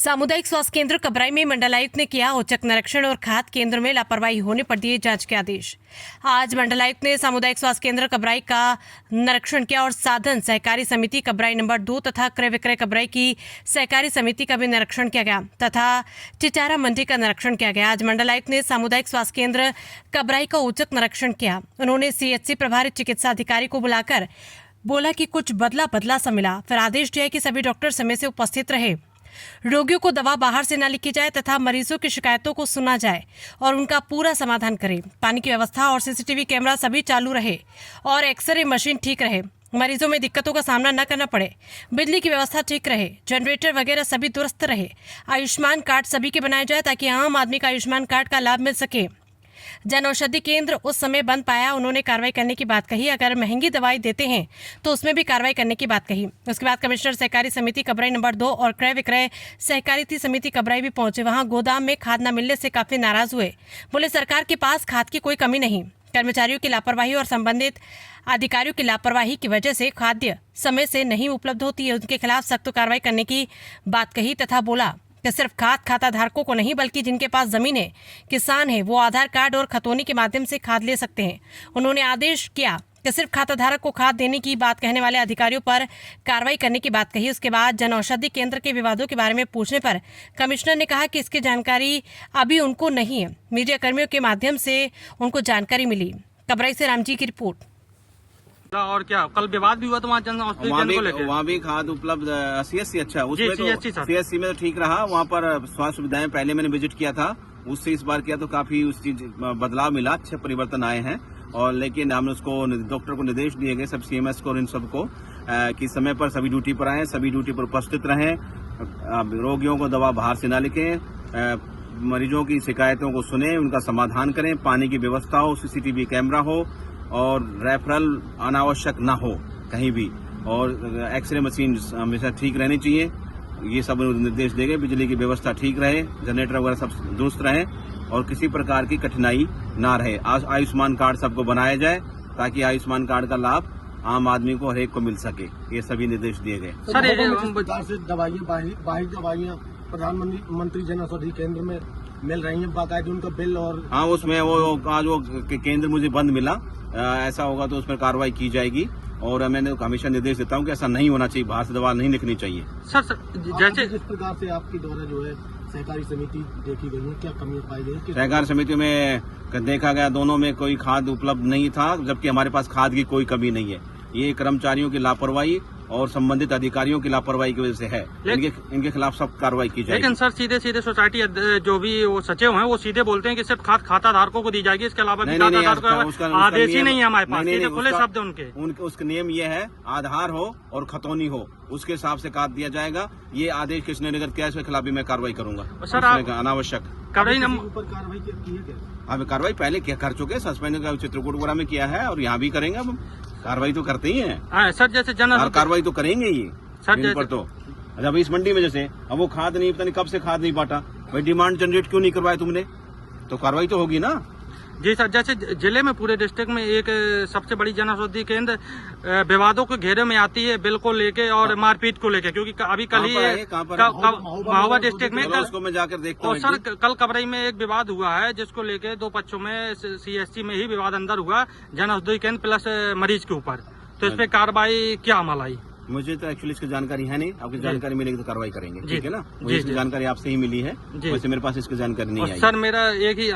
सामुदायिक स्वास्थ्य केंद्र कबराई में मंडलायुक्त ने किया औचक निरीक्षण और खाद केंद्र में लापरवाही होने पर दिए जांच के आदेश। आज मंडलायुक्त ने सामुदायिक स्वास्थ्य केंद्र कबराई का निरीक्षण किया और साधन सहकारी समिति कबराई नंबर 2 तथा क्रय विक्रय कबराई की सहकारी समिति का भी निरीक्षण किया गया तथा चिचारा मंडी का निरीक्षण किया गया। आज मंडलायुक्त ने सामुदायिक स्वास्थ्य केंद्र कबराई का औचक निरीक्षण किया। उन्होंने सीएचसी प्रभारी चिकित्सा अधिकारी को बुलाकर बोला कि कुछ बदला सा मिला। फिर आदेश दिया कि सभी डॉक्टर समय से उपस्थित रहे, रोगियों को दवा बाहर से न लिखी जाए तथा मरीजों की शिकायतों को सुना जाए और उनका पूरा समाधान करें। पानी की व्यवस्था और सीसीटीवी कैमरा सभी चालू रहे और एक्सरे मशीन ठीक रहे, मरीजों में दिक्कतों का सामना न करना पड़े, बिजली की व्यवस्था ठीक रहे, जनरेटर वगैरह सभी दुरुस्त रहे। आयुष्मान कार्ड सभी के बनाए जाए ताकि आम आदमी का आयुष्मान कार्ड का लाभ मिल सके। जन औषधि केंद्र उस समय बंद पाया, उन्होंने कार्रवाई करने की बात कही। अगर महंगी दवाई देते हैं तो उसमें भी कार्रवाई करने की बात कही। उसके बाद कमिश्नर सहकारी समिति कबराई नंबर 2 और क्रय विक्रय सहकारी समिति कबराई भी पहुंचे। वहां गोदाम में खाद न मिलने से काफी नाराज हुए। बोले सरकार के पास खाद की कोई कमी नहीं, कर्मचारियों की लापरवाही और संबंधित अधिकारियों की लापरवाही की वजह से खाद्य समय से नहीं उपलब्ध होती है। उनके खिलाफ सख्त कार्रवाई करने की बात कही तथा बोला कि सिर्फ खाद खाता धारकों को नहीं बल्कि जिनके पास जमीन है, किसान है, वो आधार कार्ड और खतौनी के माध्यम से खाद ले सकते हैं। उन्होंने आदेश किया कि सिर्फ खाता धारक को खाद देने की बात कहने वाले अधिकारियों पर कार्रवाई करने की बात कही। उसके बाद जन औषधि केंद्र के विवादों के बारे में पूछने पर कमिश्नर ने कहा कि इसकी जानकारी अभी उनको नहीं है, मीडिया कर्मियों के माध्यम से उनको जानकारी मिली। कबराई से रामजी की रिपोर्ट। और क्या कल विवाद भी हुआ तो वहाँ जन औषधि केंद्र को लेकर वहाँ भी खाद उपलब्ध सीएससी अच्छा उसमें तो सीएससी में तो ठीक रहा। वहाँ पर स्वास्थ्य सुविधाएं पहले मैंने विजिट किया था, उससे इस बार किया तो काफी उस चीज बदलाव मिला, अच्छे परिवर्तन आए हैं। और लेकिन हमने उसको डॉक्टर को निर्देश दिए गए सब सीएमएस को और इन सबको कि समय पर सभी ड्यूटी पर आए, सभी ड्यूटी पर उपस्थित रहें, रोगियों को दवा बाहर से न लिखें, मरीजों की शिकायतों को सुने, उनका समाधान करें, पानी की व्यवस्था हो, सीसीटीवी कैमरा हो और रेफरल अनावश्यक ना हो कहीं भी, और एक्सरे मशीन हमेशा ठीक रहनी चाहिए। ये सब निर्देश देंगे। बिजली की व्यवस्था ठीक रहे, जनरेटर वगैरह सब दुरुस्त रहे और किसी प्रकार की कठिनाई ना रहे। आयुष्मान कार्ड सबको बनाया जाए ताकि आयुष्मान कार्ड का लाभ आम आदमी को हर एक को मिल सके। ये सभी निर्देश दिए गए। सर दवाइयाँ बाहरी दवाइयाँ प्रधानमंत्री जन औषधि केंद्र में मिल रही हैं, बाकायदे उनका बिल और हाँ उसमें वो आज वो केंद्र मुझे बंद मिला, ऐसा होगा तो उस पर कार्रवाई की जाएगी। और मैंने हमेशा निर्देश देता हूँ कि ऐसा नहीं होना चाहिए, बाहर से दवा नहीं लिखनी चाहिए। सर जैसे जिस प्रकार से आपके द्वारा जो है सहकारी समिति देखी गई है, क्या कमियां पाई गई? सहकारी समिति में देखा गया दोनों में कोई खाद उपलब्ध नहीं था, जबकि हमारे पास खाद की कोई कमी नहीं है। ये कर्मचारियों की लापरवाही और संबंधित अधिकारियों की लापरवाही की वजह से है। इनके खिलाफ सब कार्रवाई की जाएगी। लेकिन सर सीधे सोसाइटी जो भी वो सचिव हैं वो सीधे बोलते हैं कि सिर्फ खाद खाता धारकों को दी जाएगी, इसके अलावा आदेश ही नहीं है हमारे पास। खुले शब्द उनके उसका नियम ये है आधार हो और खतौनी हो, उसके हिसाब से खाद दिया जाएगा। ये आदेश किसने निर्गत किया, इसके खिलाफ भी मैं कार्रवाई करूंगा। सर अनावश्यक कार्रवाई की है? अब कार्रवाई पहले कर चुके, सस्पेंड चित्रकूट वगैरह में किया है और यहाँ भी करेंगे। अब कार्रवाई तो करते ही हैं सर, जैसे कार्रवाई तो करेंगे ही सर पर तो। जब इस मंडी में जैसे अब वो खाद नहीं, पता नहीं कब से खाद नहीं बांटा, भाई डिमांड जनरेट क्यों नहीं करवाया तुमने, तो कार्रवाई तो होगी ना। जी सर, जैसे जिले में पूरे डिस्ट्रिक्ट में एक सबसे बड़ी जन औषधि केंद्र विवादों के घेरे में आती है, बिल को लेके और मारपीट को लेके, क्योंकि अभी कल ही महोबा डिस्ट्रिक्ट में उसको मैं जाकर देखता हूं। और सर कल कबराई में एक विवाद हुआ है जिसको लेके दो पक्षों में सीएससी में ही विवाद अंदर हुआ, जन औषधि केंद्र प्लस मरीज के ऊपर। तो इस पे कार्रवाई क्या अमल आई? मुझे तो एक्चुअली इसकी जानकारी है नहीं, आपकी जानकारी मिलेगी तो कार्रवाई करेंगे, ठीक है ना। मुझे इसकी जानकारी आपसे ही मिली है, वैसे मेरे पास इसकी जानकारी नहीं आई। सर मेरा एक ही